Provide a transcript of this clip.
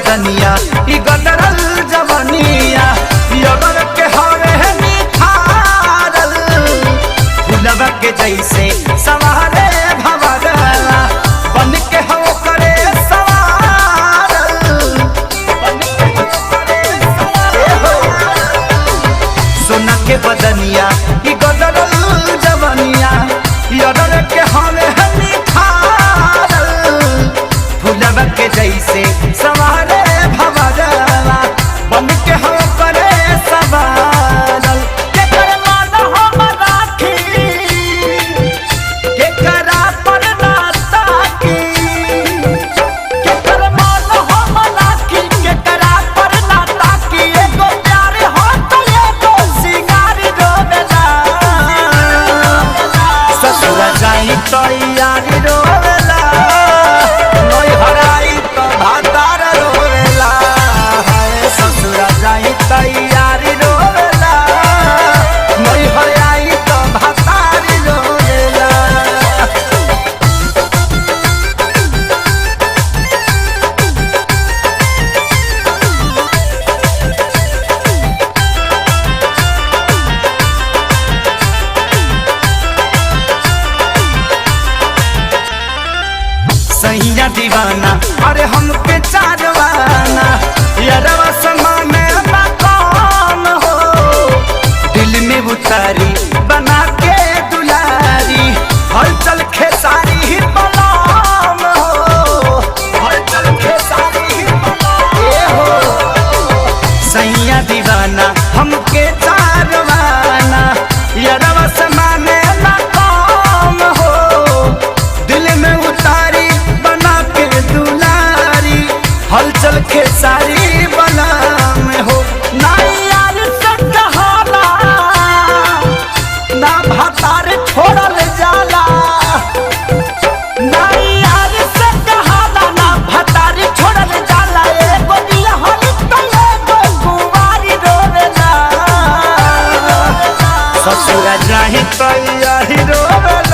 बदनिया ई गदरल जवनिया यगर के हवे निखारल फुलवा के जैसे सवारे भवरला बन के हो करे सवारल बन के हो करे सवारल सोना के बदनिया ई गदरल जवनिया यगर के हवे निखारल फुलवा के जैसे सवारे भवरला बन के हो करे सवारल के कर मान हम राखी के करा पर ना ताकी के कर मान हम राखी के करा पर ना ताकी एगो प्यार हो तो एगो सिंगार रोवेला ससुर जाई तो यारी रोवेला नोई हराई तो भातार रोवेला ससुर जाई तो यारी रोवेला नोई हराई तो भातार रोवेला। सैया दीवाना अरे हमके चारवाना यारवा समाने मकाम हो दिल में उतारी बना के दुलारी हलचल खेसारी ही बलाम हो हलचल खेसारी ही बलाम हो सैया दीवाना हमके चारवाना यारवा समाने मकाम हो दिल में उतारी हलचल खेसारी बना में हो ना यार से कहाला ना भातार छोड़ल जाला ना यार से कहाला ना भातार छोड़ल जाला एगो दिलहन तो एगो कुंवारी रोवेला ससुर जाहि तो यारी रोवेला।